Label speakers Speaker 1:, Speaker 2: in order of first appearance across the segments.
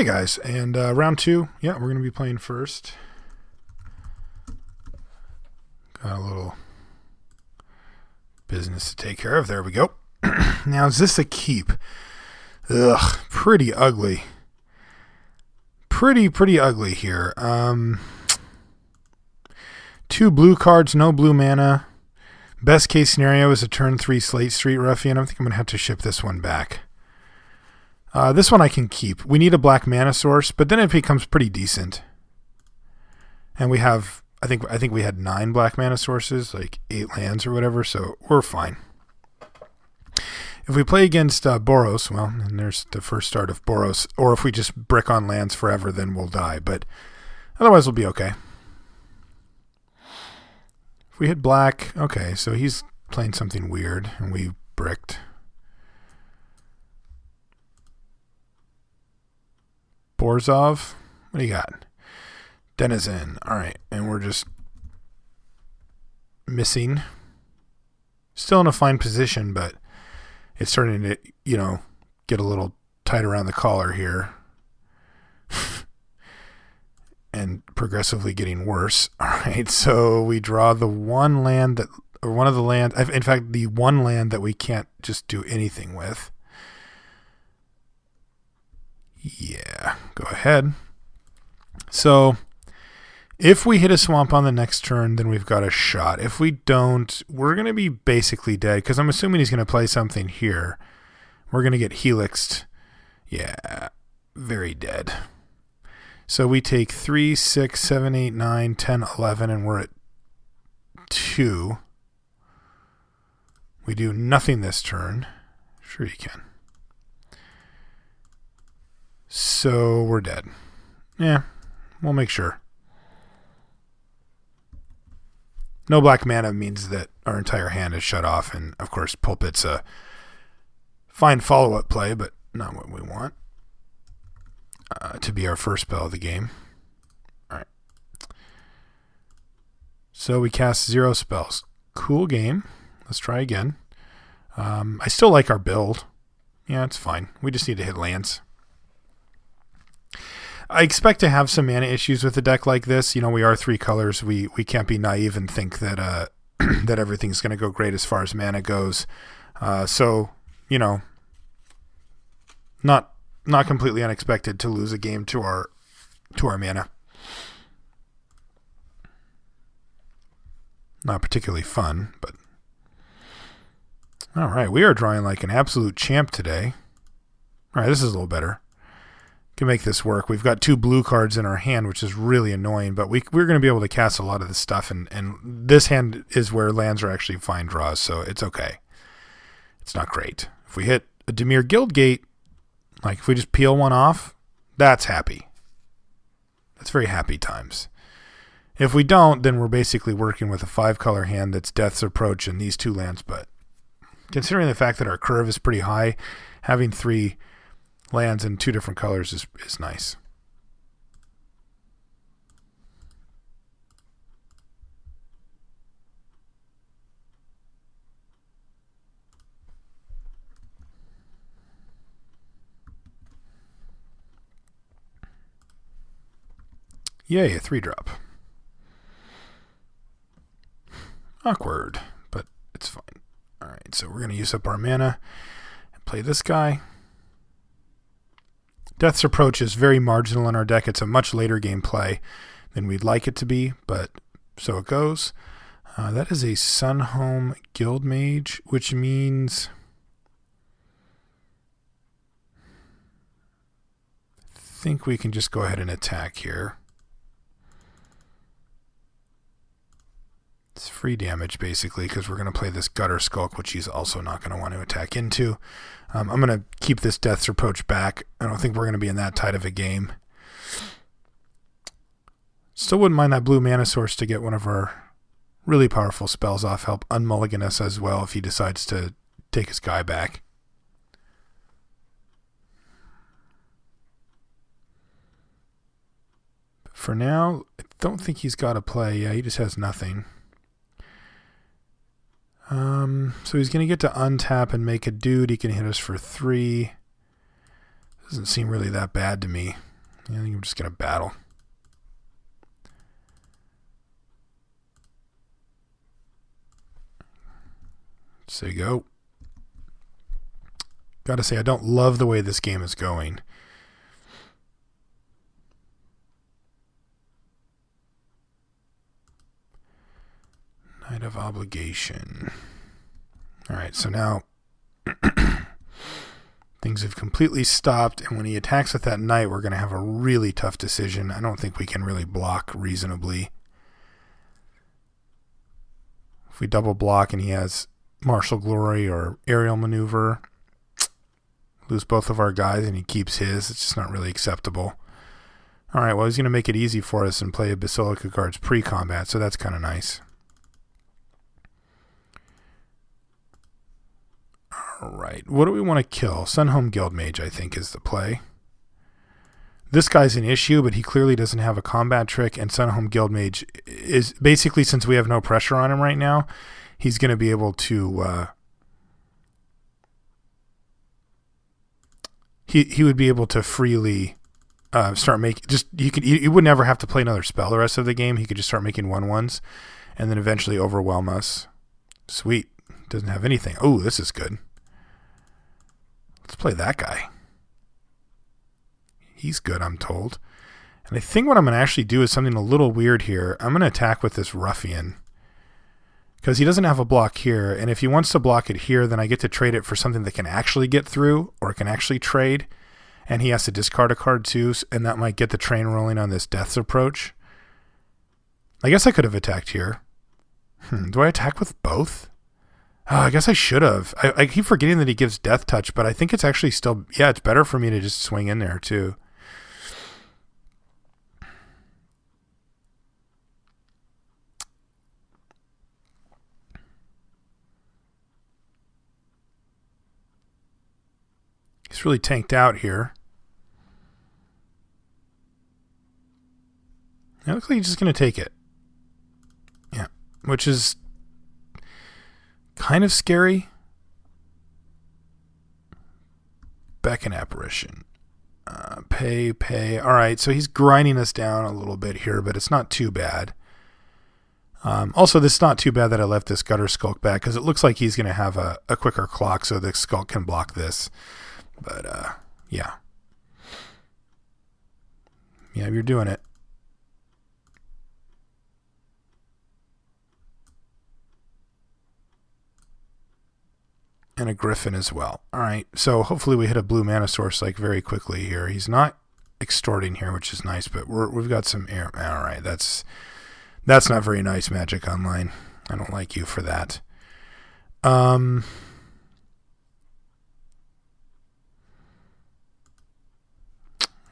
Speaker 1: Hey guys, and round two, yeah, we're going to be playing first. Got a little business to take care of. There we go. Now, is this a keep? Ugh, pretty ugly. Pretty ugly here. Two blue cards, no blue mana. Best case scenario is a turn 3 Slate Street Ruffian. I think I'm going to have to ship this one back. This one I can keep. We need a black mana source, but then it becomes pretty decent. And we have, I think we had 9 black mana sources, like 8 lands or whatever, so we're fine. If we play against Boros, well, and there's the first start of Boros, or if we just brick on lands forever, then we'll die, but otherwise we'll be okay. If we hit black, okay, so he's playing something weird, and we bricked. Borzov, what do you got? Denizen, all right, and we're just missing. Still in a fine position, but it's starting to, get a little tight around the collar here. And progressively getting worse. All right, so we draw the one land that, or one of the lands, in fact, the one land that we can't just do anything with. Yeah, go ahead. So if we hit a swamp on the next turn, then we've got a shot. If we don't, we're going to be basically dead, because I'm assuming he's going to play something here. We're going to get helixed. Yeah, very dead. So we take 3, 6, 7, 8, 9, 10, 11, and we're at 2. We do nothing this turn. Sure you can. So we're dead. Yeah, we'll make sure. No black mana means that our entire hand is shut off, and of course Pulpit's a fine follow-up play, but not what we want to be our first spell of the game. All right. So we cast 0 spells. Cool game. Let's try again. I still like our build. Yeah, it's fine. We just need to hit lands. I expect to have some mana issues with a deck like this. We are 3 colors. We can't be naive and think that that everything's going to go great as far as mana goes. So, not completely unexpected to lose a game to our mana. Not particularly fun, but all right. We are drawing like an absolute champ today. All right, this is a little better. Can make this work. We've got 2 blue cards in our hand, which is really annoying, but we're going to be able to cast a lot of this stuff, and this hand is where lands are actually fine draws, so it's okay. It's not great. If we hit a Dimir Guildgate, like if we just peel one off, that's happy. That's very happy times. If we don't, then we're basically working with a 5-color hand that's Death's Approach and these 2 lands, but considering the fact that our curve is pretty high, having 3 lands in 2 different colors is nice. Yay, a 3-drop. Awkward, but it's fine. All right, so we're going to use up our mana and play this guy. Death's Approach is very marginal in our deck. It's a much later game play than we'd like it to be, but so it goes. That is a Sunhome Guild Mage, which means I think we can just go ahead and attack here. It's free damage, basically, because we're going to play this Gutter Skulk, which he's also not going to want to attack into. I'm going to keep this Death's Approach back. I don't think we're going to be in that tight of a game. Still wouldn't mind that blue mana source to get one of our really powerful spells off. Help unmulligan us as well if he decides to take his guy back. But for now, I don't think he's got a play. Yeah, he just has nothing. So he's going to get to untap and make a dude. He can hit us for 3. Doesn't seem really that bad to me. Yeah, I think I'm just going to battle. So you go. Gotta say, I don't love the way this game is going. Night of Obligation. Alright, so now things have completely stopped, and when he attacks with that knight, we're going to have a really tough decision. I don't think we can really block reasonably. If we double block and he has Martial Glory or Aerial Maneuver, lose both of our guys and he keeps his, it's just not really acceptable. Alright, well, he's going to make it easy for us and play a Basilica cards pre-combat, so that's kind of nice. Alright, what do we want to kill? Sunhome Guild Mage, I think, is the play. This guy's an issue, but he clearly doesn't have a combat trick, and Sunhome Guild Mage is basically, since we have no pressure on him right now, he's going to be able to he would be able to freely start making, just you would never have to play another spell the rest of the game. He could just start making 1/1s and then eventually overwhelm us. Sweet. Doesn't have anything. Oh, this is good. Let's play that guy. He's good, I'm told. And I think what I'm going to actually do is something a little weird here. I'm going to attack with this Ruffian, because he doesn't have a block here, and if he wants to block it here, then I get to trade it for something that can actually get through, or can actually trade, and he has to discard a card too, and that might get the train rolling on this Death's Approach. I guess I could have attacked here. Do I attack with both? Oh, I guess I should have. I keep forgetting that he gives Death Touch, but I think it's actually still, yeah, it's better for me to just swing in there too. He's really tanked out here. It looks like he's just going to take it. Yeah, which is kind of scary. Beckon Apparition. Pay. All right, so he's grinding us down a little bit here, but it's not too bad. Also, this is not too bad that I left this Gutter Skulk back, because it looks like he's going to have a quicker clock, so the Skulk can block this. But, yeah. Yeah, you're doing it. And a Griffin as well. All right, so hopefully we hit a blue mana source like very quickly here. He's not extorting here, which is nice, but we've got some air. All right, that's not very nice, Magic Online. I don't like you for that. All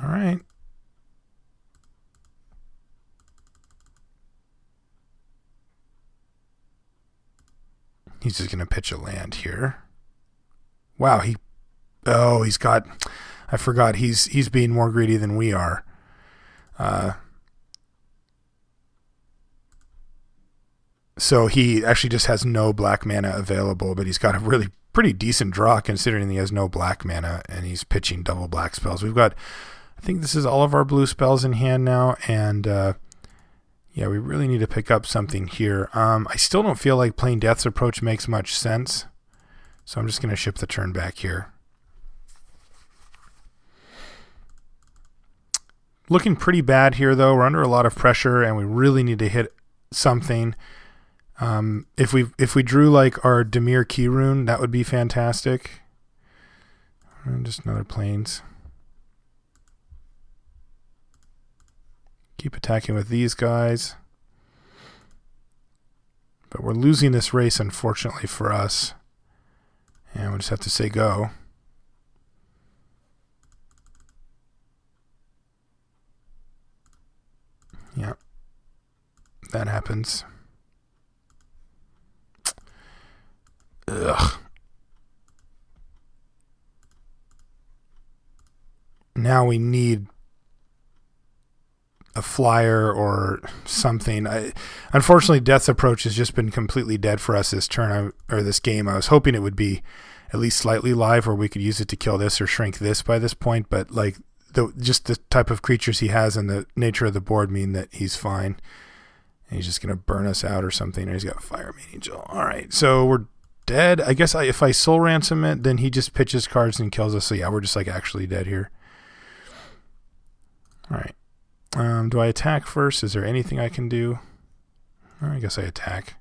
Speaker 1: right. He's just going to pitch a land here. Wow, he's got, I forgot, he's being more greedy than we are. So he actually just has no black mana available, but he's got a really pretty decent draw considering he has no black mana and he's pitching double black spells. We've got, I think this is all of our blue spells in hand now, and yeah, we really need to pick up something here. I still don't feel like playing Death's Approach makes much sense, so I'm just going to ship the turn back here. Looking pretty bad here, though. We're under a lot of pressure, and we really need to hit something. If we drew like our Dimir Key Rune, that would be fantastic. And just another Plains. Keep attacking with these guys. But we're losing this race, unfortunately for us. And we'll just have to say go. Yeah. That happens. Ugh. Now we need a flyer or something. Unfortunately, Death's Approach has just been completely dead for us this turn, or this game. I was hoping it would be at least slightly live, where we could use it to kill this or shrink this by this point, but like just the type of creatures he has and the nature of the board mean that he's fine. And he's just going to burn us out or something. And he's got Fire Angel. All right, so we're dead. I guess if I soul ransom it, then he just pitches cards and kills us. So yeah, we're just like actually dead here. All right. Do I attack first? Is there anything I can do? I guess I attack.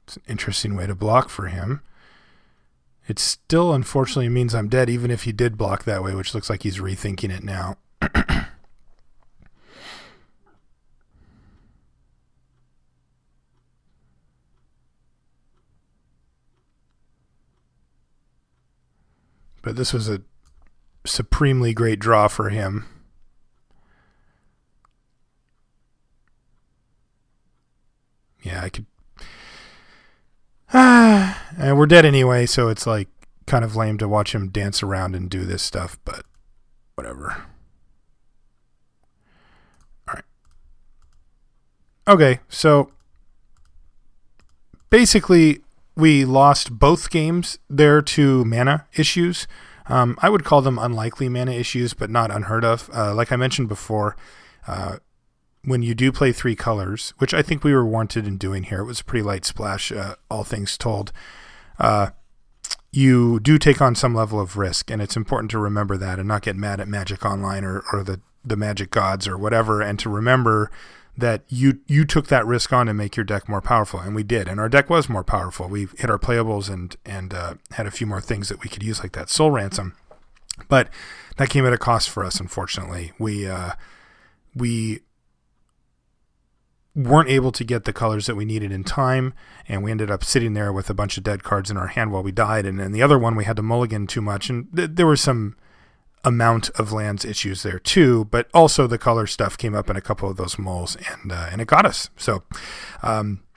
Speaker 1: It's an interesting way to block for him. It still, unfortunately, means I'm dead, even if he did block that way, which looks like he's rethinking it now. But this was a supremely great draw for him. Yeah, I could... and we're dead anyway, so it's like kind of lame to watch him dance around and do this stuff, but whatever. All right. Okay, so basically we lost both games there to mana issues. I would call them unlikely mana issues, but not unheard of. Like I mentioned before, when you do play 3 colors, which I think we were warranted in doing here, it was a pretty light splash, all things told, you do take on some level of risk, and it's important to remember that and not get mad at Magic Online or the Magic gods or whatever, and to remember that you took that risk on to make your deck more powerful, and we did, and our deck was more powerful. We hit our playables and had a few more things that we could use, like that Soul Ransom, but that came at a cost for us, unfortunately. We weren't able to get the colors that we needed in time, and we ended up sitting there with a bunch of dead cards in our hand while we died, and then the other one we had to mulligan too much, and there was some amount of lands issues there too, but also the color stuff came up in a couple of those mulls, and it got us. So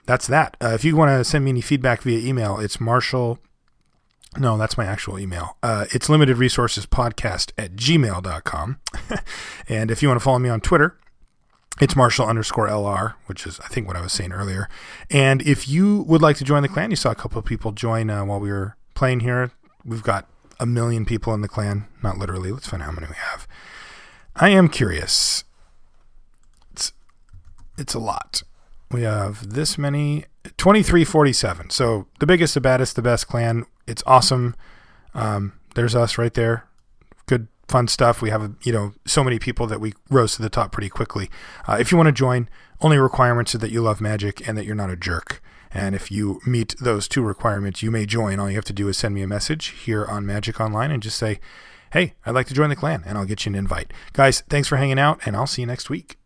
Speaker 1: that's that. If you want to send me any feedback via email, it's Marshall. No, that's my actual email. It's limitedresourcespodcast@gmail.com. And if you want to follow me on Twitter, it's Marshall_LR, which is, I think, what I was saying earlier. And if you would like to join the clan, you saw a couple of people join while we were playing here. We've got 1 million people in the clan. Not literally. Let's find out how many we have. I am curious. It's a lot. We have this many. 2347. So the biggest, the baddest, the best clan. It's awesome. There's us right there. Good, fun stuff. We have, so many people that we rose to the top pretty quickly. If you want to join, only requirements are that you love Magic and that you're not a jerk. And if you meet those 2 requirements, you may join. All you have to do is send me a message here on Magic Online and just say, hey, I'd like to join the clan, and I'll get you an invite. Guys, thanks for hanging out, and I'll see you next week.